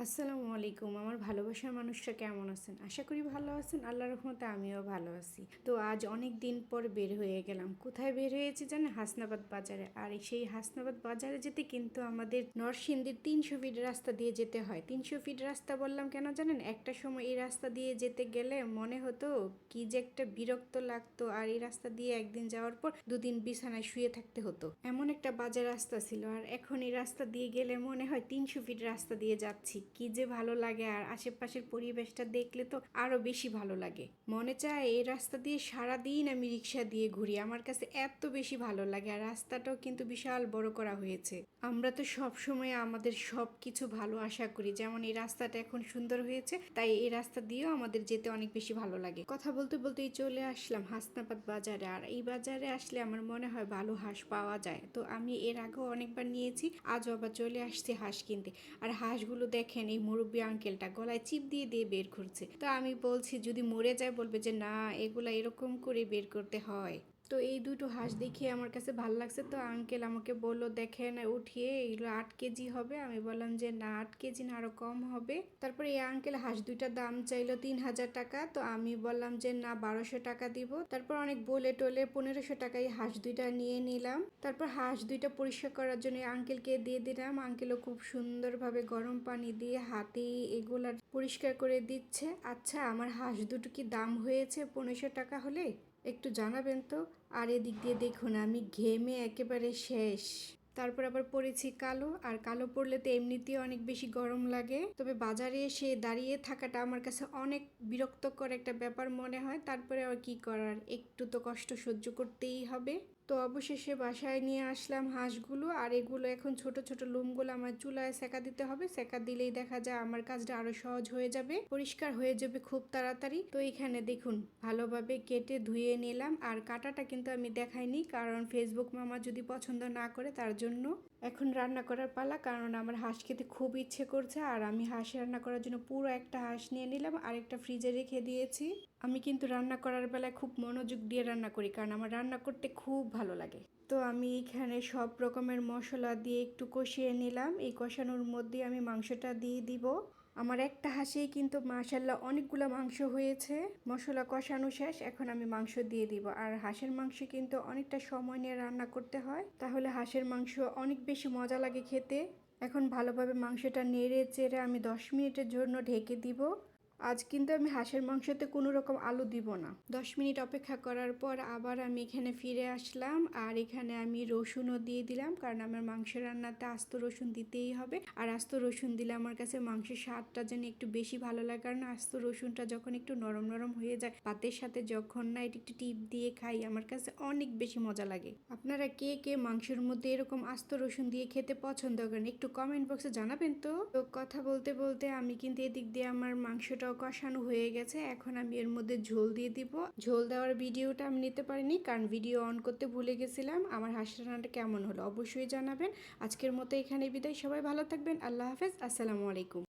আসসালামু আলাইকুম। আমার ভালোবাসার মানুষরা কেমন আছেন? আশা করি ভালো আছেন। আল্লাহর রহমতে আমিও ভালো আছি। তো আজ অনেক দিন পর বের হয়ে গেলাম। কোথায় বের হয়েছি জানেন? হাসনাবাদ বাজারে। আর সেই হাসনাবাদ বাজারে যেতে কিন্তু আমাদের নরসিংদীর ৩০০ ফিট রাস্তা দিয়ে যেতে হয়। ৩০০ ফিট রাস্তা বললাম কেন জানেন? একটা সময় এই রাস্তা দিয়ে যেতে গেলে মনে হতো কি যে একটা বিরক্ত লাগতো। আর এই রাস্তা দিয়ে একদিন যাওয়ার পর দুদিন বিছানায় শুয়ে থাকতে হতো। এমন একটা বাজে রাস্তা ছিল। আর এখন এই রাস্তা দিয়ে গেলে মনে হয় ৩০০ ফিট রাস্তা দিয়ে যাচ্ছি। কি যে ভালো লাগে, আর আশেপাশের পরিবেশটা দেখলে তো আরো বেশি ভালো লাগে। মনে চায় এই রাস্তা দিয়ে সারাদিন আমি রিক্সা দিয়ে ঘুরি, আমার কাছে এত বেশি ভালো লাগে। আর রাস্তাটাও কিন্তু বিশাল বড় করা হয়েছে। আমরা তো সব সময় আমাদের সব কিছু ভালো আশা করি, যেমন এই রাস্তাটা এখন সুন্দর হয়েছে, তাই এই রাস্তা দিয়েও আমাদের যেতে অনেক বেশি ভালো লাগে। কথা বলতে বলতেই চলে আসলাম হাসনাবাদ বাজারে। আর এই বাজারে আসলে আমার মনে হয় ভালো হাঁস পাওয়া যায়। তো আমি এর আগেও অনেকবার নিয়েছি, আজও আবার চলে আসছে হাঁস কিনতে। আর হাঁসগুলো দেখেন, এই মুরব্বী আঙ্কেলটা গলায় চিপ দিয়ে দিয়ে বের করছে। তো আমি বলছি যদি মরে যায় বলবে যে না, এগুলা এরকম করে বের করতে হয়। তো এই দুটো হাঁস দেখিয়ে আমার কাছে ভালো লাগছে। তো আঙ্কেল আমাকে বললো দেখেন উঠিয়ে এগুলো 8 কেজি হবে। আমি বললাম যে না, 8 কেজি না, আরো কম হবে। তারপরে এই আঙ্কেল হাঁস দুইটার দাম চাইলো 3000 টাকা। তো আমি বললাম যে না, 1200 টাকা দিব। তারপর অনেক বলে টলে 1500 টাকায় হাঁস দুইটা নিয়ে নিলাম। তারপর হাঁস দুইটা পরিষ্কার করার জন্য আঙ্কেলকে দিয়ে দিলাম। আঙ্কেলও খুব সুন্দরভাবে গরম পানি দিয়ে হাতে এগুলা পরিষ্কার করে দিচ্ছে। আচ্ছা, আমার হাঁস দুটো কি দাম হয়েছে 1500 টাকা হলে? একটু জানাবেন তো। আর এদিক দিয়ে দেখুন আমি ঘেমে একেবারে শেষ। তারপর আবার পরেছি কালো, আর কালো পরলে তো এমনিতেই অনেক বেশি গরম লাগে। তবে বাজারে এসে দাঁড়িয়ে থাকাটা আমার কাছে অনেক বিরক্তকর একটা ব্যাপার মনে হয়। তারপরে আর কি করার, একটু তো কষ্ট সহ্য করতেই হবে। তো অবশেষে বাসায় নিয়ে আসলাম হাঁসগুলো। আর এগুলো এখন ছোট ছোট লোমগুলো আমার চুলায় সেকা দিতে হবে। সেকা দিলেই দেখা যায় আমার কাজটা আরো সহজ হয়ে যাবে, পরিষ্কার হয়ে যাবে খুব তাড়াতাড়ি। তো এখানে দেখুন ভালোভাবে কেটে ধুয়ে নিলাম। আর কাটাটা কিন্তু আমি দেখাইনি, কারণ ফেসবুক মামা যদি পছন্দ না করে তার জন্য। এখন রান্না করার পালা, কারণ আমার হাঁস খেতে খুব ইচ্ছে করছে। আর আমি হাঁস রান্না করার জন্য পুরো একটা হাঁস নিয়ে নিলাম, আর একটা ফ্রিজে রেখে দিয়েছি। আমি কিন্তু রান্না করার বেলায় খুব মনোযোগ দিয়ে রান্না করি, কারণ আমার রান্না করতে খুব ভালো লাগে। তো আমি এখানে সব রকমের মশলা দিয়ে একটু কষিয়ে নিলাম। এই কষানোর মধ্যে আমি মাংসটা দিয়ে দিব। আমার একটা হাঁসেই কিন্তু মাশাল্লাহ অনেকগুলো মাংস হয়েছে। মশলা কষানো শেষ, এখন আমি মাংস দিয়ে দিব। আর হাঁসের মাংস কিন্তু অনেকটা সময় নিয়ে রান্না করতে হয়, তাহলে হাঁসের মাংস অনেক বেশি মজা লাগে খেতে। এখন ভালোভাবে মাংসটা নেড়ে চেড়ে আমি 10 মিনিটের জন্য ঢেকে দিব। আজ কিন্তু আমি হাঁসের মাংসতে কোনো রকম আলু দিব না। 10 মিনিট অপেক্ষা করার পর আবার আমি এখানে ফিরে আসলাম। আর এখানে আমি রসুনও দিয়ে দিলাম, কারণ আমার মাংস রান্নাতে আস্ত রসুন দিতেই হবে। আর আস্ত রসুন দিলে আমার কাছে মাংসের স্বাদটা যেন একটু বেশি ভালো লাগে, কারণ আস্ত রসুনটা যখন একটু নরম নরম হয়ে যায় ভাতের সাথে, যখন না এটি একটু টিপ দিয়ে খাই, আমার কাছে অনেক বেশি মজা লাগে। আপনারা কে কে মাংসের মধ্যে এরকম আস্ত রসুন দিয়ে খেতে পছন্দ করেন একটু কমেন্ট বক্সে জানাবেন তো। তো কথা বলতে বলতে আমি কিন্তু এদিক দিয়ে আমার মাংসটাও কষানো হয়ে গেছে। এখন আমি এর মধ্যে ঝোল দিয়ে দিব। ঝোল দেওয়ার ভিডিওটা আমি নিতে পারিনি, কারণ ভিডিও অন করতে ভুলে গেছিলাম। আমার হাঁস রান্নাটা কেমন হলো অবশ্যই জানাবেন। আজকের মতো এখানে বিদায়, সবাই ভালো থাকবেন। আল্লাহ হাফেজ, আসসালামু আলাইকুম।